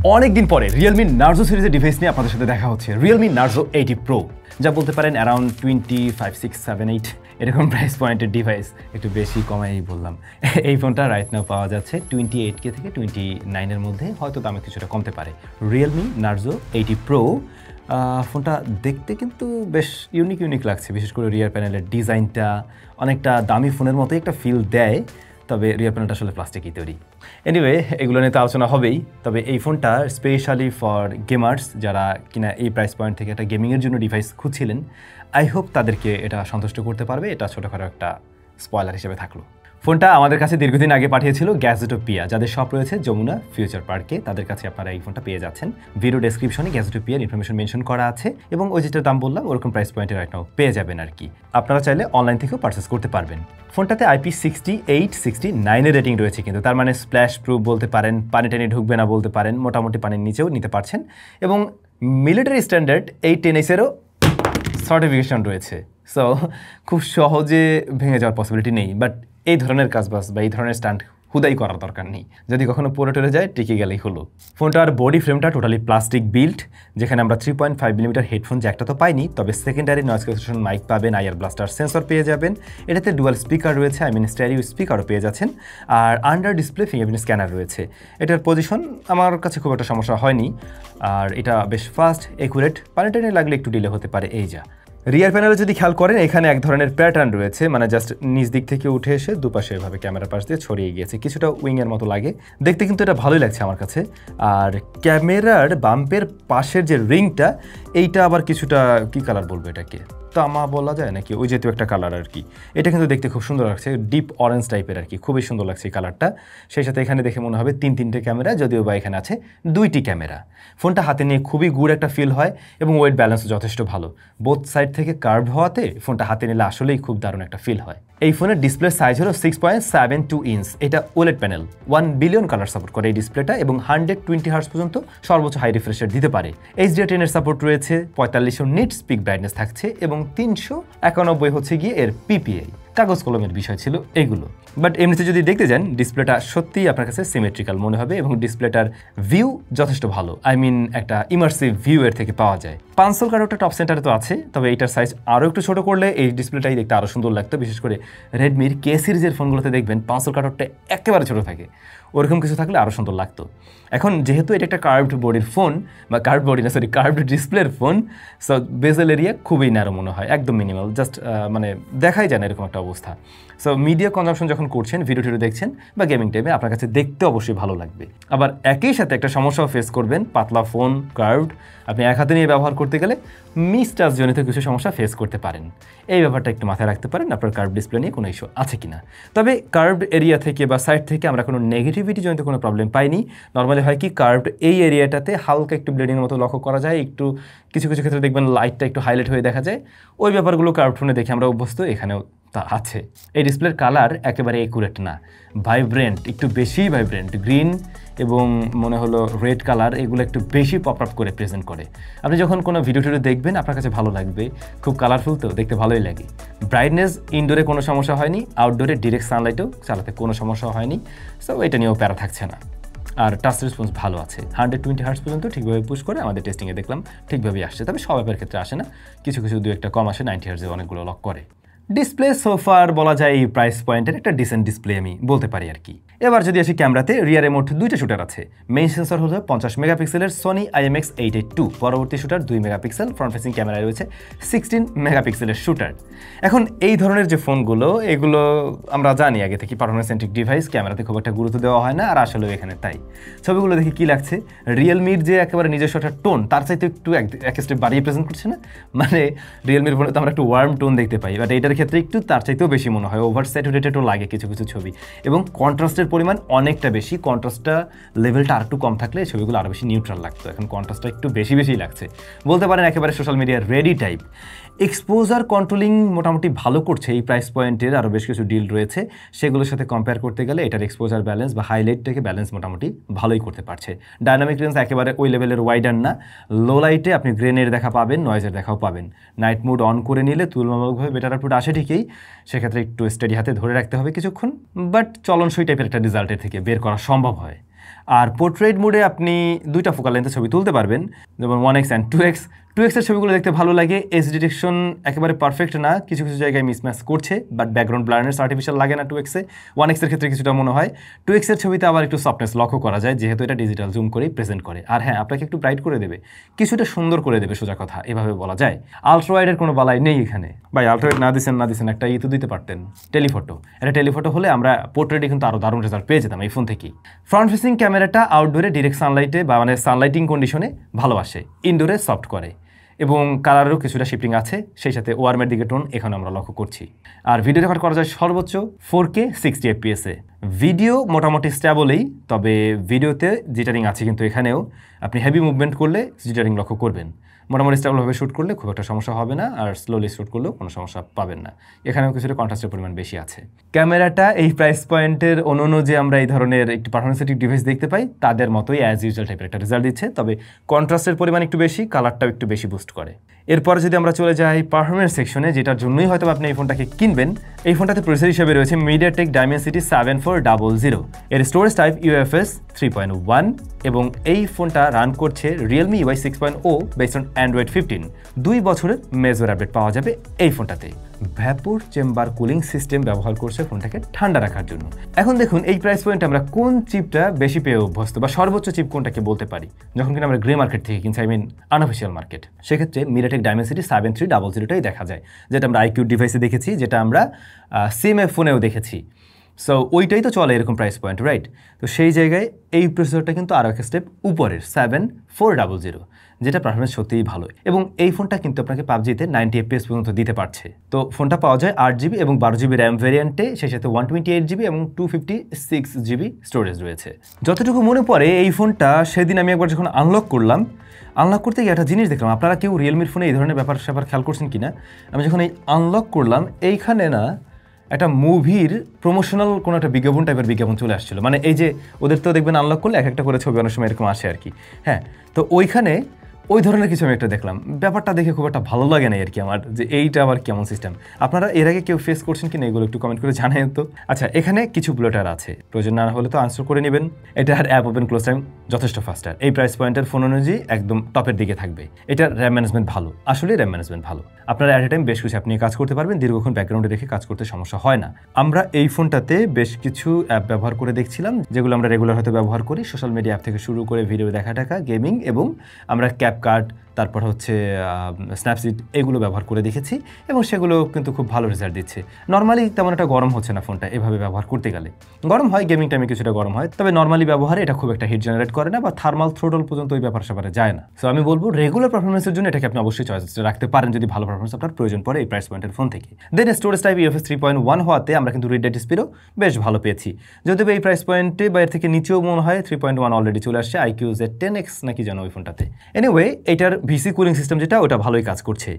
অনেকদিন পরে Realme Narzo সিরিজের ডিভাইস নিয়ে আপনাদের সাথে দেখা হচ্ছে। রিয়েলমি নার্জো 80 প্রো, যা বলতে পারেন অ্যারাউন্ড 25, 6, 7, 8 এরকম প্রাইস পয়েন্টের ডিভাইস। একটু বেশি কমাই বললাম। এই ফোনটা রাইট নাও পাওয়া যাচ্ছে 28K থেকে 29 মধ্যে, হয়তো দামে কিছুটা কমতে পারে। রিয়েলমি নার্জো 80 প্রো ফোনটা দেখতে কিন্তু বেশ ইউনিক লাগছে, বিশেষ করে রিয়ার প্যানেলের ডিজাইনটা অনেকটা দামি ফোনের মতোই একটা ফিল দেয়, তবে রিয়ার প্যানেলটা আসলে প্লাস্টিকই তৈরি। এনিওয়ে, এগুলো নিয়ে তো আলোচনা হবেই, তবে এই ফোনটা স্পেশালি ফর গেমার্স, যারা কিনা এই প্রাইস পয়েন্ট থেকে একটা গেমিংয়ের জন্য ডিভাইস খুঁজছিলেন, আই হোপ তাদেরকে এটা সন্তুষ্ট করতে পারবে। এটা ছোটোখাটো একটা স্পয়লার হিসেবে থাকলো। ফোনটা আমাদের কাছে দীর্ঘদিন আগে পাঠিয়েছিল গ্যাজেটোপিয়া, যাদের শপ রয়েছে যমুনা ফিউচার পার্কে। তাদের কাছে আপনারা এই ফোনটা পেয়ে যাচ্ছেন। ভিডিও ডেসক্রিপশনে গ্যাজেটোপিয়ার ইনফরমেশন মেনশন করা আছে, এবং ওই যেটার দাম বললাম ওরকম প্রাইস পয়েন্টে রাইট নাও পেয়ে যাবেন আর কি। আপনারা চাইলে অনলাইন থেকেও পারচেস করতে পারবেন। ফোনটাতে IP68, 69 রেটিং রয়েছে, কিন্তু তার মানে স্প্ল্যাশ প্রুফ বলতে পারেন, পানি টানি ঢুকবে না বলতে পারেন, মোটামুটি পানির নিচেও নিতে পারছেন। এবং মিলিটারি স্ট্যান্ডার্ড এই 10Xেরও সার্টিফিকেশন রয়েছে, সো খুব সহজে ভেঙে যাওয়ার পসিবিলিটি নেই। বাট এই ধরনের কাজবাজ বা এই ধরনের স্ট্যান্ড হুদাই করার দরকার নেই, যদি কখনো পরে টরে যায় টিকে গেলেই হলো। ফোনটার বডি ফ্রেমটা টোটালি প্লাস্টিক বিল্ড, যেখানে আমরা 3.5mm হেডফোন জ্যাকটা তো পাইনি, তবে সেকেন্ডারি নয়েজ ক্যান্সেলেশন মাইক পাবেন, আইআর ব্লাস্টার সেন্সর পেয়ে যাবেন। এটাতে ডুয়াল স্পিকার রয়েছে, স্টেরিও স্পিকারও পেয়ে যাচ্ছেন, আর আন্ডার ডিসপ্লে ফিঙ্গারপ্রিন্ট স্ক্যানার রয়েছে। এটার পজিশন আমার কাছে খুব একটা সমস্যা হয়নি, আর এটা বেশ ফাস্ট, একুরেট, পানি টানি লাগলে একটু ডিলে হতে পারে এই যা। রিয়ার প্যানেলে যদি খেয়াল করেন, এখানে এক ধরনের প্যাটার্ন রয়েছে, মানে জাস্ট নিচ দিক থেকে উঠে এসে দুপাশে এভাবে ক্যামেরার পাশ দিয়ে ছড়িয়ে গিয়েছে, কিছুটা উইংয়ের মতো লাগে দেখতে, কিন্তু এটা ভালোই লাগছে আমার কাছে। আর ক্যামেরার বাম্পের পাশের যে রিংটা, এইটা আবার কিছুটা কি কালার বলবো এটাকে, তামা বলা যায় নাকি, ওই যেহেতু একটা কালার আর কি। এটা কিন্তু দেখতে খুব সুন্দর লাগছে, ডিপ অরেঞ্জ টাইপের আর কি, খুবই সুন্দর লাগছে এই কালারটা। সেই সাথে এখানে দেখে মনে হবে তিনটে ক্যামেরা, যদিও বা এখানে আছে 2টি ক্যামেরা। ফোনটা হাতে নিয়ে খুবই গুড একটা ফিল হয়, এবং ওয়েট ব্যালেন্সও যথেষ্ট ভালো। বোথ সাইড থেকে কার্ভ হওয়াতে ফোনটা হাতে নিলে আসলেই খুব দারুণ একটা ফিল হয়। এই ফোনের ডিসপ্লে সাইজ হলো 6.72 ইঞ্চ। এটা OLED panel, 1 billion colour support করে এই ডিসপ্লেটা, এবং 120 হার্টজ পর্যন্ত সর্বোচ্চ হাই রিফ্রেশ দিতে পারে। HDR10 এর সাপোর্ট রয়েছে, 4500 নিটস পিক ব্রাইটনেস থাকছে, এবং 391 হচ্ছে গিয়ে এর PPI। কাগজ কলমের বিষয় ছিল এগুলো, বাট এমনিতে যদি দেখতে যান, ডিসপ্লেটা সত্যিই আপনার কাছে সিমেট্রিক্যাল মনে হবে, এবং ডিসপ্লেটার ভিউ যথেষ্ট ভালো। একটা ইমার্সিভ ভিউ এর থেকে পাওয়া যায়। পাঁচশোল কার্ডটা টপ সেন্টারে তো আছে, তবে এইটার সাইজ আরও একটু ছোট করলে এই ডিসপ্লেটাই দেখতে আরও সুন্দর লাগতো। বিশেষ করে রেডমির K সিরিজের ফোনগুলোতে দেখবেন পাঁচশোল কার্ডটা একেবারে ছোট থাকে, ওরকম কিছু থাকলে আরও সুন্দর লাগতো। এখন যেহেতু এটা একটা কার্ভড বডির ফোন, বা কার্ভড ডিসপ্লের ফোন, সো বেজেল এরিয়া খুবই ন্যারো মনে হয়, একদম মিনিমাল, জাস্ট মানে দেখাই যায় না এরকম একটা অবস্থা। সো মিডিয়া কনজাম্পশন যখন করছেন, ভিডিও দেখছেন বা গেমিং টাইমে, আপনার কাছে দেখতে অবশ্যই ভালো লাগবে। আবার একই সাথে একটা সমস্যাও ফেস করবেন, পাতলা ফোন, কার্ভড, আপনি এক হাতে নিয়ে ব্যবহার করতে গেলে মিসটাচ জনিত কিছু সমস্যা ফেস করতে পারেন। এই ব্যাপারটা একটু মাথায় রাখতে পারেন, আপনার কার্ভ ডিসপ্লে নিয়ে কোনো ইস্যু আছে কিনা। তবে কার্ভড এরিয়া থেকে বা সাইড থেকে আমরা কোনো নেগেটিভিটি জনিত কোনো প্রবলেম পাইনি। নর্মালি হয় কি, কার্ভড এই এরিয়াটাতে হালকা একটু ব্লেডিংয়ের মতো লক্ষ্য করা যায়, একটু কিছু ক্ষেত্রে দেখবেন লাইটটা একটু হাইলাইট হয়ে দেখা যায়। ওই ব্যাপারগুলো কার্ভড ফোনে দেখে আমরা অভ্যস্ত, এখানেও তা আছে। এই ডিসপ্লের কালার একেবারে একুরেট না, ভাইব্রেন্ট, একটু বেশিই ভাইব্রেন্ট, গ্রিন এবং মনে হলো রেড কালার, এগুলো একটু বেশি পপ আপ করে প্রেজেন্ট করে। আপনি যখন কোনো ভিডিও দেখবেন, আপনার কাছে ভালো লাগবে, খুব কালারফুল তো দেখতে ভালোই লাগে। ব্রাইটনেস ইনডোরে কোনো সমস্যা হয়নি, আউটডোরে ডিরেক্ট সানলাইটেও চালাতে কোনো সমস্যা হয়নি, সো এটা নিয়েও প্যারা থাকছে না। আর টাচ রেসপন্স ভালো আছে, 120 হার্টজ পর্যন্ত ঠিকভাবে পুশ করে আমাদের টেস্টিংয়ে দেখলাম ঠিকভাবেই আসছে, তবে সব অ্যাপের ক্ষেত্রে আসে না, কিছু দু একটা কম আসে, 90 হার্টজে অনেকগুলো লক করে। ডিসপ্লে সোফার বলা যায় এই প্রাইস পয়েন্টের একটা ডিসেন্ট ডিসপ্লে আমি বলতে পারি আর কি। এবার যদি আসি ক্যামেরাতে, রিয়ারে মোট 2টা শুটার আছে। মেইন সেন্সর হলো 50 মেগাপিক্সেলের সোনি IMX882, পরবর্তী শুটার 2 মেগাপিক্সেল, ফ্রন্ট ফেসিং ক্যামেরায় রয়েছে 16 মেগাপিক্সেলের শুটার। এখন এই ধরনের যে ফোনগুলো, এগুলো আমরা জানি আগে থেকে পারফরমেন্স সেন্ট্রিক ডিভাইস, ক্যামেরাতে খুব একটা গুরুত্ব দেওয়া হয় না, আর আসলেও এখানে তাই। ছবিগুলো দেখে কি লাগছে, রিয়েলমির যে একেবারে নিজস্ব একটা টোন, তার চাইতে একটু এক স্টেপ বাড়িয়ে প্রেজেন্ট করছে না, মানে রিয়েলমির ফোনে তো আমরা একটু ওয়ার্ম টোন দেখতে পাই, বাট এইটার ক্ষেত্রে একটু তার চাইতেও বেশি মনে হয়, ওভার স্যাচুরেটেডও লাগে কিছু ছবি, এবং কন্ট্রাস্টের পরিমাণ অনেকটা বেশি। কন্ট্রাস্টটা লেভেলটা আর একটু কম থাকলে ছবিগুলো আরও বেশি নিউট্রাল লাগতো, এখন কন্ট্রাস্টটা একটু বেশি লাগছে, বলতে পারেন একেবারে সোশ্যাল মিডিয়ার রেডি টাইপ। এক্সপোজার কন্ট্রোলিং মোটামুটি ভালো করছে এই প্রাইস পয়েন্টের, আরও বেশ কিছু ডিল রয়েছে, সেগুলোর সাথে কম্পেয়ার করতে গেলে এটার এক্সপোজার ব্যালেন্স বা হাইলাইট থেকে ব্যালেন্স মোটামুটি ভালোই করতে পারছে। ডায়নামিক রেঞ্জ একেবারে ওই লেভেলের ওয়াইডার না, লো লাইটে আপনি গ্রেনের দেখা পাবেন, নয়েজের দেখাও পাবেন। নাইট মোড অন করে নিলে তুলনামূলকভাবে বেটার আউটপুট আসে ঠিকই, সেক্ষেত্রে একটু স্টেডি হাতে ধরে রাখতে হবে কিছুক্ষণ, বাট চলনসই টাইপের একটা রেজাল্টের থেকে বের করা সম্ভব হয়। আর পোর্ট্রেট মোডে আপনি 2টা ফোকাল লেন্থে ছবি তুলতে পারবেন, যেমন 1x অ্যান্ড 2x। 2x এর ছবিগুলো দেখতে ভালো লাগে, এজ ডিটেকশন একেবারে পারফেক্ট না, কিছু কিছু জায়গায় মিসম্যাচ করছে, বাট ব্যাকগ্রাউন্ড ব্লারনেস আর্টিফিশিয়াল লাগে না 2x এ। 1x এর ক্ষেত্রে কিছুটা মনে হয়। 2x এর ছবিতে আবার একটু সফটনেস লক্ষ্য করা যায়, যেহেতু এটা ডিজিটাল জুম করেই প্রেজেন্ট করে। আর হ্যাঁ, আপনাকে একটু ব্রাইট করে দেবে, কিছুটা সুন্দর করে দেবে, সোজা কথা এভাবে বলা যায়। আলট্রা ওয়াইডের কোনো বালাই নেই এখানে। ভাই আলট্রা ওয়াইড না দিচ্ছেন একটা তো দিতে পারতেন, টেলিফটো। এটা টেলিফটো হলে আমরা পোর্ট্রেটে কিন্তু আরও দারুণ রেজাল্ট পেয়ে যেতাম এই ফোন থেকেই। ফ্রন্ট ফেসিং ক্যামেরাটা আউটডোরে ডিরেক্ট সানলাইটে বা মানে সানলাইটিং কন্ডিশনে ভালোবাসে, ইনডোরে সফট করে, এবং কালারেরও কিছুটা শিফটিং আছে, সেই সাথে ওয়ার্মের দিকে টোন এখানে আমরা লক্ষ্য করছি। আর ভিডিও রেকর্ড করা যায় সর্বোচ্চ 4K 60 FPS এ। ভিডিও মোটামুটি স্ট্যাবলেই, তবে ভিডিওতে জিটারিং আছে, কিন্তু এখানেও আপনি হেভি মুভমেন্ট করলে জিটারিং লক্ষ্য করবেন। মোটামুটি স্টেবলভাবে শ্যুট করলে খুব একটা সমস্যা হবে না, আর স্লোলি শ্যুট করলেও কোনো সমস্যা পাবেন না। এখানেও কিছুটা কন্ট্রাস্টের পরিমাণ বেশি আছে। ক্যামেরাটা এই প্রাইস পয়েন্টের অন্য যে আমরা এই ধরনের একটু পারফরমেন্সেটিভ ডিভাইস দেখতে পাই তাদের মতোই অ্যাজ ইউজুয়াল টাইপের একটা রেজাল্ট দিচ্ছে, তবে কন্ট্রাস্টের পরিমাণ একটু বেশি, কালারটাও একটু বেশি বুস্ট করে। এরপরে যদি আমরা চলে যাই পারফরমেন্স সেকশনে, যেটার জন্যই হয়তো আপনি এই ফোনটাকে কিনবেন, এই ফোনটাতে প্রসেসর হিসেবে রয়েছে MediaTek Dimensity 7400। এর স্টোরেজ টাইপ UFS 3.1 এবং এই ফোনটা রান করছে Realme UI 6.0 based on Android 15। 2 বছরের মেজর আপডেট পাওয়া যাবে এই ফোনটাতে। ভ্যাপর চেম্বার কুলিং সিস্টেম ব্যবহার করছে ফোনটাকে ঠান্ডা রাখার জন্য। এখন দেখুন এই প্রাইস পয়েন্টে আমরা কোন চিপটা বেশি পেয়ে অভ্যস্ত, বা সর্বোচ্চ চিপ কোনটাকে বলতে পারি, যখন কিনা আমরা গ্রে মার্কেট থেকে কিনছি, আই মিন আনঅফিসিয়াল মার্কেট। সেক্ষেত্রে MediaTek Dimensity 7300টাই দেখা যায়, যেটা আমরা IQ ডিভাইসে দেখেছি, যেটা আমরা CMF ফোনেও দেখেছি। সো ওইটাই তো চলে এরকম প্রাইস পয়েন্ট, রাইট? তো সেই জায়গায় এই প্রসেসরটা কিন্তু আরও এক স্টেপ উপরের 7400, যেটা পারফরমেন্স সত্যিই ভালো, এবং এই ফোনটা কিন্তু আপনাকে পাবজিতে 90 FPS পর্যন্ত দিতে পারছে। তো ফোনটা পাওয়া যায় 8GB এবং 12GB র্যাম ভ্যারিয়েন্টে, সেই সাথে 128GB এবং 256GB স্টোরেজ রয়েছে। যতটুকু মনে পড়ে এই ফোনটা সেদিন আমি একবার যখন আনলক করতে গিয়ে একটা জিনিস দেখলাম, আপনারা কেউ রিয়েলমির ফোনে এই ধরনের ব্যাপার খেয়াল করছেন কিনা? আমি যখন এই আনলক করলাম, এইখানে না একটা মুভির প্রমোশনাল কোনো একটা বিজ্ঞাপন টাইপের বিজ্ঞাপন চলে আসছিল। মানে এই যে ওদের তো দেখবেন আনলক করলে এক একটা করে ছবি অনেক সময় এরকম আসে আর কি। হ্যাঁ, তো ওইখানে ওই ধরনের কিছু আমি একটা দেখলাম, ব্যাপারটা দেখে খুব একটা ভালো লাগে না আর কি আমার, যে এইটা আবার কেমন সিস্টেম। আপনারা এর আগে কেউ ফেস করছেন কিনা এগুলো একটু কমেন্ট করে জানাই তো। আচ্ছা, এখানে কিছু ব্লোটার আছে, প্রয়োজন না হলে তো আনসার করে নেবেন। এটার অ্যাপ ওপেন ক্লোজ টাইম যথেষ্ট ফাস্টার, এই প্রাইস পয়েন্টের ফোন অনুযায়ী একদম টপের দিকে থাকবে। এটার র্যাম ম্যানেজমেন্ট ভালো, আসলে র্যাম ম্যানেজমেন্ট ভালো, আপনারা অ্যাট এ টাইম বেশ কিছু অ্যাপ নিয়ে কাজ করতে পারবেন, দীর্ঘক্ষণ ব্যাকগ্রাউন্ডে রেখে কাজ করতে সমস্যা হয় না। আমরা এই ফোনটাতে বেশ কিছু অ্যাপ ব্যবহার করে দেখছিলাম, যেগুলো আমরা রেগুলার হয়তো ব্যবহার করি, সোশ্যাল মিডিয়া অ্যাপ থেকে শুরু করে ভিডিও দেখা গেমিং, এবং আমরা ক্যাপকাট, তারপর হচ্ছে স্ন্যাপসিড, এগুলো ব্যবহার করে দেখেছি, এবং সেগুলো কিন্তু খুব ভালো রেজাল্ট দিচ্ছে। নর্মালি তেমন একটা গরম হচ্ছে না ফোনটা এভাবে ব্যবহার করতে গেলে। গরম হয় গেমিং টাইমে, কিছুটা গরম হয়, তবে নর্মালি ব্যবহারে এটা খুব একটা হিট জেনারেট করে না, বা থার্মাল থ্রোটল পর্যন্ত ওই ব্যাপার স্যাপারে যায় না। সো আমি বলবো রেগুলার পারফরমেন্সের জন্য এটাকে আপনি অবশ্যই চয়েস রাখতে পারেন, যদি ভালো পারফরমেন্স আপনার প্রয়োজন পড়ে এই প্রাইস পয়েন্টের ফোন থেকে। দেন স্টোরেজ টাইপ UFS 3.1 হওয়াতে আমরা কিন্তু রিড ডাটা স্পিডও বেশ ভালো পেয়েছি, যদিও এই প্রাইস পয়েন্টে বা এর থেকে নিচেও মনে হয় 3.1 অলরেডি চলে আসছে IQ Z10X নাকি জানো ওই ফোনটাতে। এনিওয়ে, এটার ভিসি কুলিং সিস্টেম যেটা, ওটা ভালোই কাজ করছে।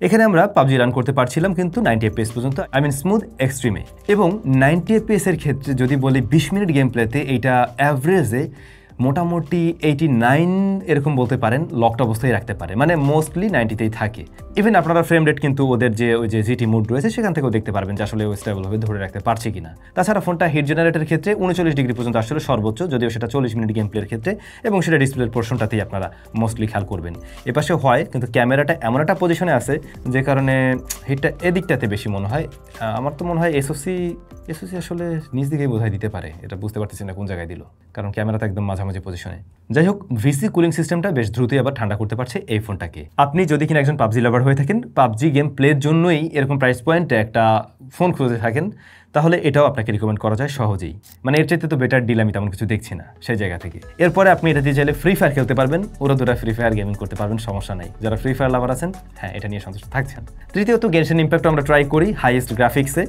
এখানে আমরা পাবজি রান করতে পারছিলাম কিন্তু 90 FPS পর্যন্ত, আই মিন স্মুথ এক্সট্রিমে। এবং 90 FPS এর ক্ষেত্রে যদি বলি 20 মিনিট গেম প্লেতে এইটা অ্যাভারেজে মোটামুটি 89 এরকম বলতে পারেন, লকড অবস্থায় রাখতে পারে, মানে মোস্টলি 90তেই থাকে। ইভেন আপনারা ফ্রেম রেট কিন্তু ওদের যে ওই যে জিটি মুড রয়েছে সেখান থেকেও দেখতে পারবেন যে আসলে স্টেবলভাবে ধরে রাখতে পারছে কিনা। তাছাড়া ফোনটা হিট জেনারেটের ক্ষেত্রে 39 ডিগ্রি পর্যন্ত আসলে সর্বোচ্চ, যদিও সেটা 40 মিনিট গেম প্লের ক্ষেত্রে, এবং সেটা ডিসপ্লের পোর্শনটাতেই আপনারা মোস্টলি খেয়াল করবেন। এপাশে হয়, কিন্তু ক্যামেরাটা এমন একটা পজিশনে আছে যে কারণে হিটটা এদিকটাতে বেশি মনে হয়। আমার তো মনে হয় এসওসি আসলে নিজ দিকেই বোঝাই দিতে পারে, এটা বুঝতে পারতেছি না কোন জায়গায় দিল, কারণ ক্যামেরাটা একদম মাঝামাঝি পজিশনে। যাই হোক, ভিসি কুলিং সিস্টেমটা বেশ দ্রুতই আবার ঠান্ডা করতে পারছে এই ফোনটাকে। আপনি যদি কিনা একজন পাবজি লাভার হয়ে থাকেন, পাবজি গেম প্লের জন্যই এরকম প্রাইস পয়েন্টে একটা ফোন খুঁজে থাকেন, তাহলে এটাও আপনাকে রিকমেন্ড করা যায় সহজেই। মানে এর চাইতে তো বেটার ডিল আমি তেমন কিছু দেখছি না সেই জায়গা থেকে। এরপরে আপনি এটা দিয়ে চাইলে ফ্রি ফায়ার খেলতে পারবেন, ওরা দুরা ফ্রি ফায়ার গেমিং করতে পারবেন, সমস্যা নাই। যারা ফ্রি ফায়ার লাভার আছেন, হ্যাঁ, এটা নিয়ে সন্তুষ্ট থাকছেন। তৃতীয়ত, গেনশন ইম্প্যাক্ট আমরা ট্রাই করি হাইয়েস্ট গ্রাফিক্সে,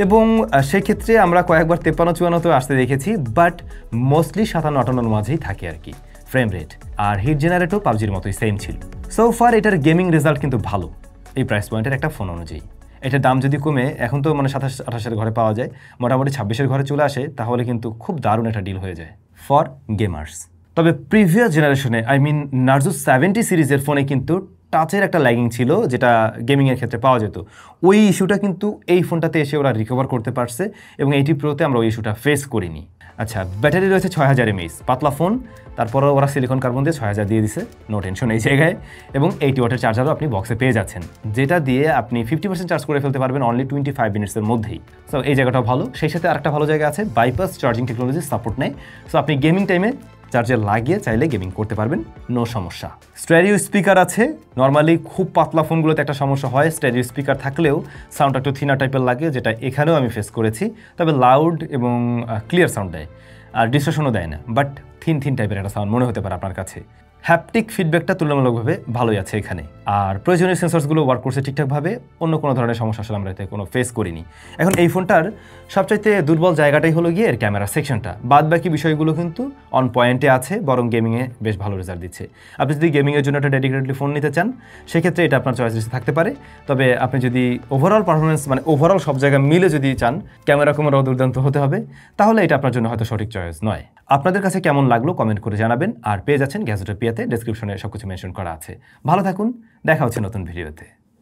এবং সেক্ষেত্রে আমরা কয়েকবার 53-54 আসতে দেখেছি, বাট মোস্টলি 57-58 মাঝেই থাকে আর কি ফ্রেম রেট। আর হিট জেনারেটও পাবজির মতোই সেম ছিল। সো ফার এটার গেমিং রেজাল্ট কিন্তু ভালো এই প্রাইস পয়েন্টের একটা ফোন অনুযায়ী। এটার দাম যদি কমে, এখন তো মানে 27-28 ঘরে পাওয়া যায়, মোটামুটি 26 ঘরে চলে আসে, তাহলে কিন্তু খুব দারুণ একটা ডিল হয়ে যায় ফর গেমার্স। তবে প্রিভিয়াস জেনারেশনে, আই মিন নার্জো 70 সিরিজের ফোনে কিন্তু টাচের একটা ল্যাগিং ছিল, যেটা গেমিংয়ের ক্ষেত্রে পাওয়া যেত। ওই ইস্যুটা কিন্তু এই ফোনটাতে এসে ওরা রিকভার করতে পারছে, এবং 80 প্রোতে আমরা ওই ইস্যুটা ফেস করিনি। আচ্ছা, ব্যাটারি রয়েছে 6000 mAh, পাতলা ফোন, তারপরে ওরা সিলিকন কার্বন দিয়ে 6000 দিয়ে দিছে, নো টেনশন এই জায়গায়। এবং 80 ওয়াটের চার্জারও আপনি বক্সে পেয়ে যাচ্ছেন, যেটা দিয়ে আপনি 50% চার্জ করে ফেলতে পারবেন অনলি 25 মিনিটসের মধ্যেই। সো এই জায়গাটাও ভালো। সেই সাথে আরেকটা ভালো জায়গা আছে, বাইপাস চার্জিং টেকনোলজি সাপোর্ট নেয়। সো আপনি গেমিং টাইমে চার্জে লাগিয়ে চাইলে গেমিং করতে পারবেন, নো সমস্যা। স্টেরিও স্পিকার আছে। নর্মালি খুব পাতলা ফোনগুলোতে একটা সমস্যা হয়, স্টেরিও স্পিকার থাকলেও সাউন্ড একটু থিনার টাইপের লাগে, যেটা এখানেও আমি ফেস করেছি। তবে লাউড এবং ক্লিয়ার সাউন্ড দেয়, আর ডিস্টরশনও দেয় না, বাট থিন টাইপের একটা সাউন্ড মনে হতে পারে আপনার কাছে। হ্যাপটিক ফিডব্যাকটা তুলনামূলকভাবে ভালোই আছে এখানে, আর প্রয়োজনীয় সেন্সরসগুলো ওয়ার্ক করছে ঠিকঠাকভাবে, অন্য কোনো ধরনের সমস্যা আসলে আমরা এতে কোনো ফেস করিনি। এখন এই ফোনটার সবচাইতে দুর্বল জায়গাটাই হলো গিয়ে এর ক্যামেরা সেকশনটা, বাদ বাকি বিষয়গুলো কিন্তু অন পয়েন্টে আছে, বরং গেমিংয়ে বেশ ভালো রেজাল্ট দিচ্ছে। আপনি যদি গেমিংয়ের জন্য একটা ডেডিকেটেডলি ফোন নিতে চান, সেক্ষেত্রে এটা আপনার চয়েস লিস্টে থাকতে পারে। তবে আপনি যদি ওভারঅল পারফরমেন্স মানে ওভারঅল সব জায়গা মিলে যদি চান ক্যামেরাও দুর্দান্ত হতে হবে, তাহলে এটা আপনার জন্য হয়তো সঠিক চয়েস নয়। আপনাদের কাছে কেমন লাগলো কমেন্ট করে জানাবেন, আর পেয়ে যাচ্ছেন গ্যাজেটোপিয়াতে, ডেসক্রিপশনে সবকিছু মেনশন করা আছে। ভালো থাকুন, দেখা হচ্ছে নতুন ভিডিওতে।